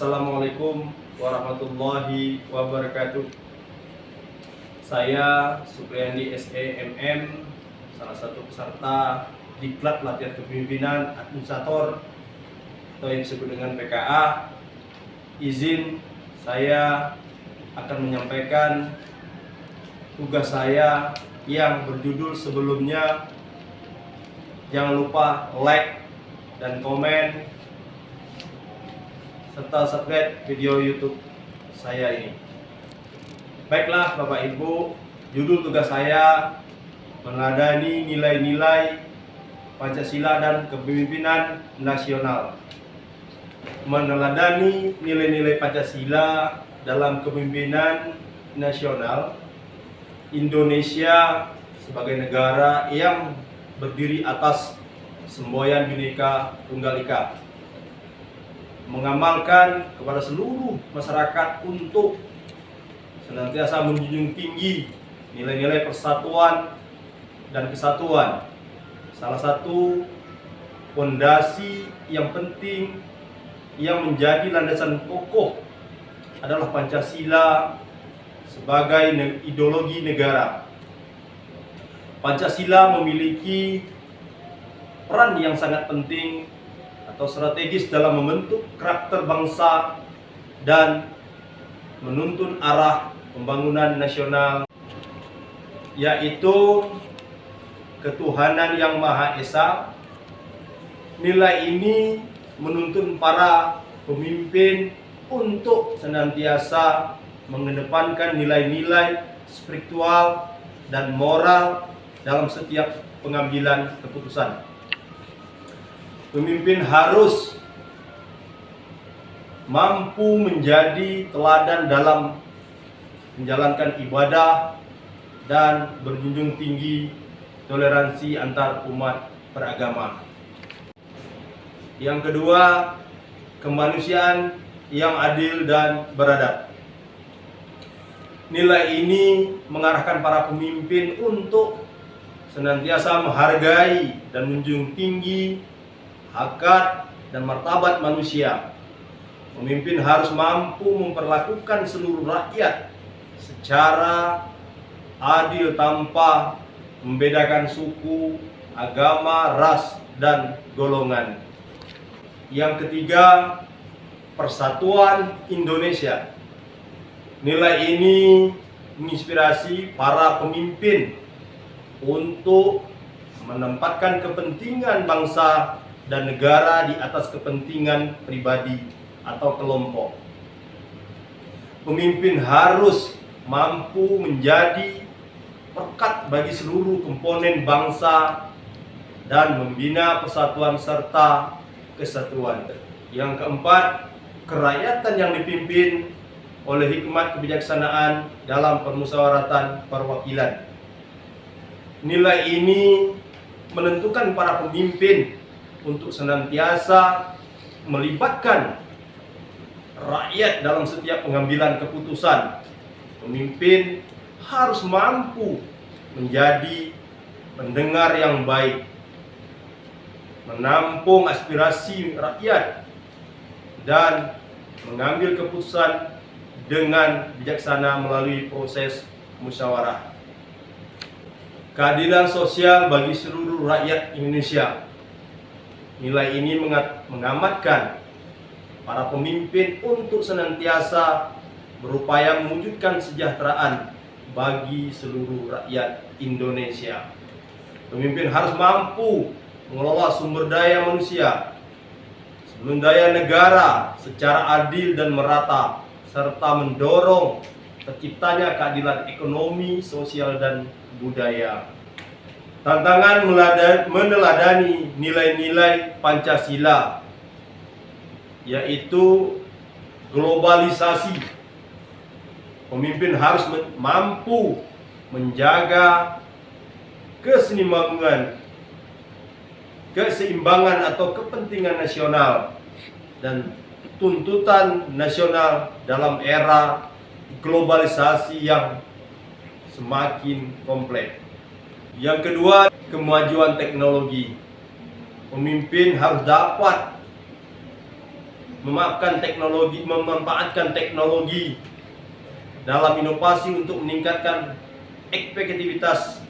Assalamualaikum warahmatullahi wabarakatuh. Saya Supriyandi SEMM, salah satu peserta Diklat Latihan Kepemimpinan Administrator atau yang disebut dengan PKA. Izin saya akan menyampaikan tugas saya yang berjudul sebelumnya. Jangan lupa like dan komen serta subscribe video YouTube saya ini. Baiklah Bapak Ibu, judul tugas saya meneladani nilai-nilai Pancasila dan kepemimpinan nasional. Meneladani nilai-nilai Pancasila dalam kepemimpinan nasional, Indonesia sebagai negara yang berdiri atas semboyan Bhinneka Tunggal Ika, mengamalkan kepada seluruh masyarakat untuk senantiasa menjunjung tinggi nilai-nilai persatuan dan kesatuan. Salah satu fondasi yang penting yang menjadi landasan kokoh adalah Pancasila sebagai ideologi negara. Pancasila memiliki peran yang sangat penting atau strategis dalam membentuk karakter bangsa dan menuntun arah pembangunan nasional, yaitu ketuhanan yang Maha Esa. Nilai ini menuntun para pemimpin untuk senantiasa mengedepankan nilai-nilai spiritual dan moral dalam setiap pengambilan keputusan. Pemimpin harus mampu menjadi teladan dalam menjalankan ibadah dan berjunjung tinggi toleransi antar umat beragama. Yang kedua, kemanusiaan yang adil dan beradab. Nilai ini mengarahkan para pemimpin untuk senantiasa menghargai dan menjunjung tinggi hakikat dan martabat manusia. Pemimpin harus mampu memperlakukan seluruh rakyat secara adil tanpa membedakan suku, agama, ras, dan golongan. Yang ketiga, persatuan Indonesia. Nilai ini menginspirasi para pemimpin untuk menempatkan kepentingan bangsa dan negara di atas kepentingan pribadi atau kelompok. Pemimpin harus mampu menjadi perekat bagi seluruh komponen bangsa dan membina persatuan serta kesatuan. Yang keempat, kerakyatan yang dipimpin oleh hikmat kebijaksanaan dalam permusyawaratan perwakilan. Nilai ini menentukan para pemimpin untuk senantiasa melibatkan rakyat dalam setiap pengambilan keputusan. Pemimpin harus mampu menjadi pendengar yang baik, menampung aspirasi rakyat, dan mengambil keputusan dengan bijaksana melalui proses musyawarah. Keadilan sosial bagi seluruh rakyat Indonesia. Nilai ini mengamatkan para pemimpin untuk senantiasa berupaya mewujudkan kesejahteraan bagi seluruh rakyat Indonesia. Pemimpin harus mampu mengelola sumber daya manusia, sumber daya negara secara adil dan merata, serta mendorong terciptanya keadilan ekonomi, sosial, dan budaya. Tantangan meneladani nilai-nilai Pancasila, yaitu globalisasi. Pemimpin harus mampu menjaga keseimbangan atau kepentingan nasional dan tuntutan nasional dalam era globalisasi yang semakin kompleks. Yang kedua, kemajuan teknologi. Pemimpin harus dapat memanfaatkan teknologi dalam inovasi untuk meningkatkan efektivitas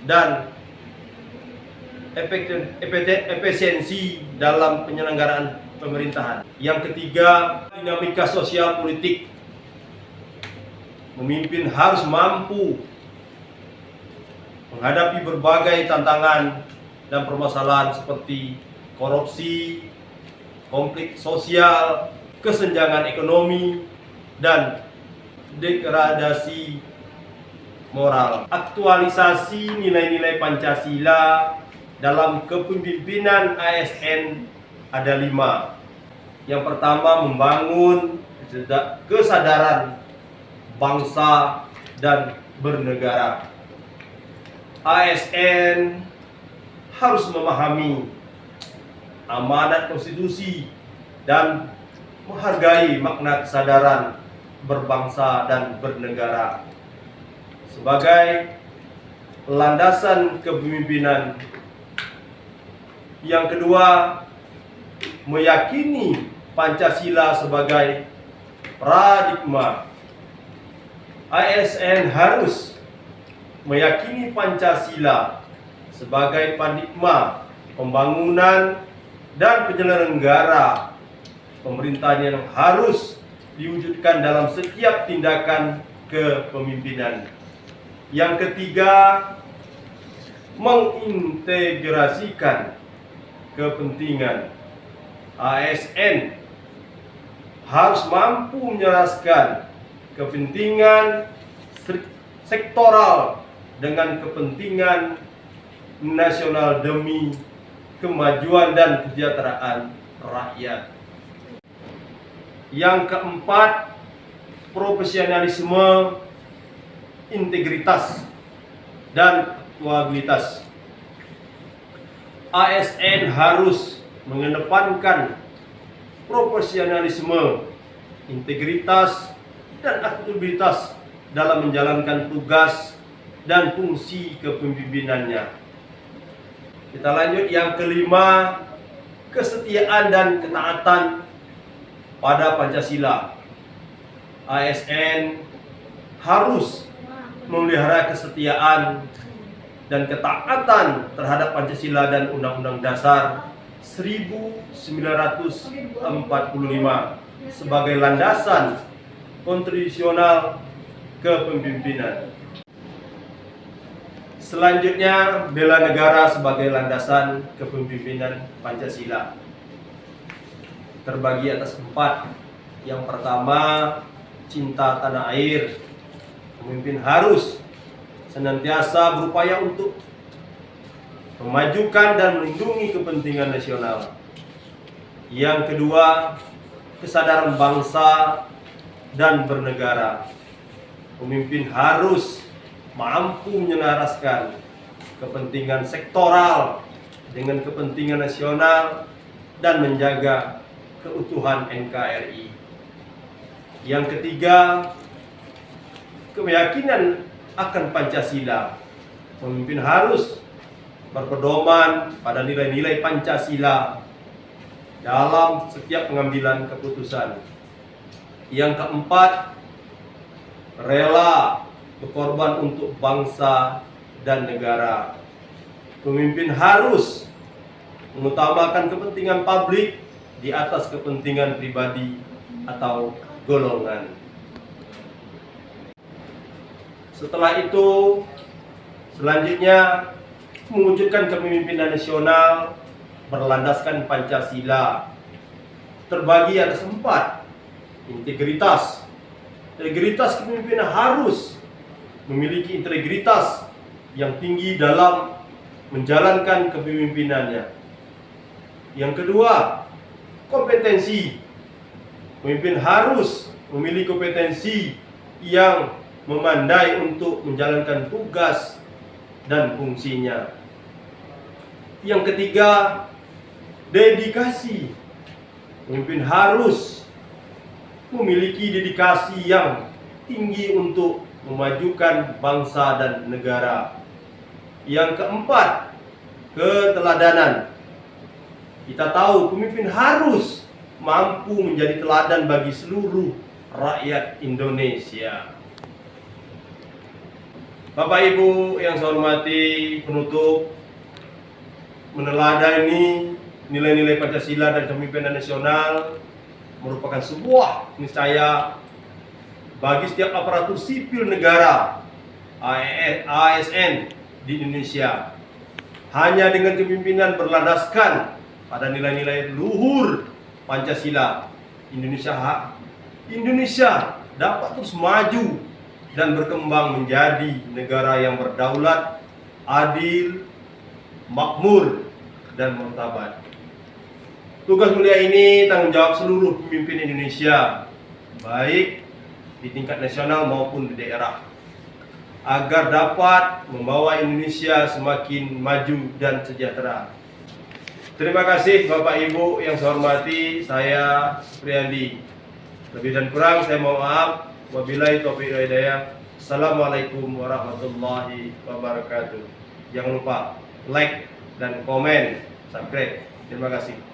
dan efisiensi dalam penyelenggaraan pemerintahan. Yang ketiga, dinamika sosial politik. Pemimpin harus mampu menghadapi berbagai tantangan dan permasalahan seperti korupsi, konflik sosial, kesenjangan ekonomi, dan degradasi moral. Aktualisasi nilai-nilai Pancasila dalam kepemimpinan ASN ada 5. Yang pertama, membangun kesadaran bangsa dan bernegara. ASN harus memahami amanat konstitusi dan menghargai makna kesadaran berbangsa dan bernegara sebagai landasan kepemimpinan. Yang kedua, meyakini Pancasila sebagai paradigma. ASN harus meyakini Pancasila sebagai paradigma pembangunan dan penyelenggara pemerintahan yang harus diwujudkan dalam setiap tindakan kepemimpinan. Yang ketiga, mengintegrasikan kepentingan. ASN harus mampu menyelaraskan kepentingan sektoral dengan kepentingan nasional demi kemajuan dan kesejahteraan rakyat. Yang keempat, profesionalisme, integritas, dan akuntabilitas. ASN harus mengedepankan profesionalisme, integritas, dan akuntabilitas dalam menjalankan tugas dan fungsi kepemimpinannya. Kita lanjut yang kelima, kesetiaan dan ketaatan pada Pancasila. ASN harus memelihara kesetiaan dan ketaatan terhadap Pancasila dan Undang-Undang Dasar 1945 sebagai landasan konstitusional kepemimpinan. Selanjutnya, bela negara sebagai landasan kepemimpinan Pancasila. Terbagi atas 4. Yang pertama, cinta tanah air. Pemimpin harus senantiasa berupaya untuk memajukan dan melindungi kepentingan nasional. Yang kedua, kesadaran bangsa dan bernegara. Pemimpin harus mampu menyelaraskan kepentingan sektoral dengan kepentingan nasional dan menjaga keutuhan NKRI. Yang ketiga, keyakinan akan Pancasila. Pemimpin harus berpedoman pada nilai-nilai Pancasila dalam setiap pengambilan keputusan. Yang keempat, rela berkorban untuk bangsa dan negara. Pemimpin harus mengutamakan kepentingan publik di atas kepentingan pribadi atau golongan. Setelah itu, selanjutnya mewujudkan kepemimpinan nasional berlandaskan Pancasila. Terbagi atas 4. Integritas. Integritas kepemimpinan harus memiliki integritas yang tinggi dalam menjalankan kepemimpinannya. Yang kedua, kompetensi. Pemimpin harus memiliki kompetensi yang memandai untuk menjalankan tugas dan fungsinya. Yang ketiga, dedikasi. Pemimpin harus memiliki dedikasi yang tinggi untuk memajukan bangsa dan negara. Yang keempat, keteladanan. Kita tahu pemimpin harus mampu menjadi teladan bagi seluruh rakyat Indonesia. Bapak Ibu yang saya hormati, penutup, meneladani nilai-nilai Pancasila dan kepemimpinan nasional merupakan sebuah niscaya bagi setiap aparatur sipil negara ASN di Indonesia. Hanya dengan kepemimpinan berlandaskan pada nilai-nilai luhur Pancasila, Indonesia dapat terus maju dan berkembang menjadi negara yang berdaulat, adil, makmur, dan martabat. Tugas mulia ini tanggung jawab seluruh pemimpin Indonesia, baik di tingkat nasional maupun di daerah, agar dapat membawa Indonesia semakin maju dan sejahtera. Terima kasih Bapak Ibu yang saya hormati, saya Supriyandi. Lebih dan kurang saya mohon maaf. Wabillahi taufiq wal hidayah. Assalamualaikum warahmatullahi wabarakatuh. Jangan lupa like dan komen, subscribe. Terima kasih.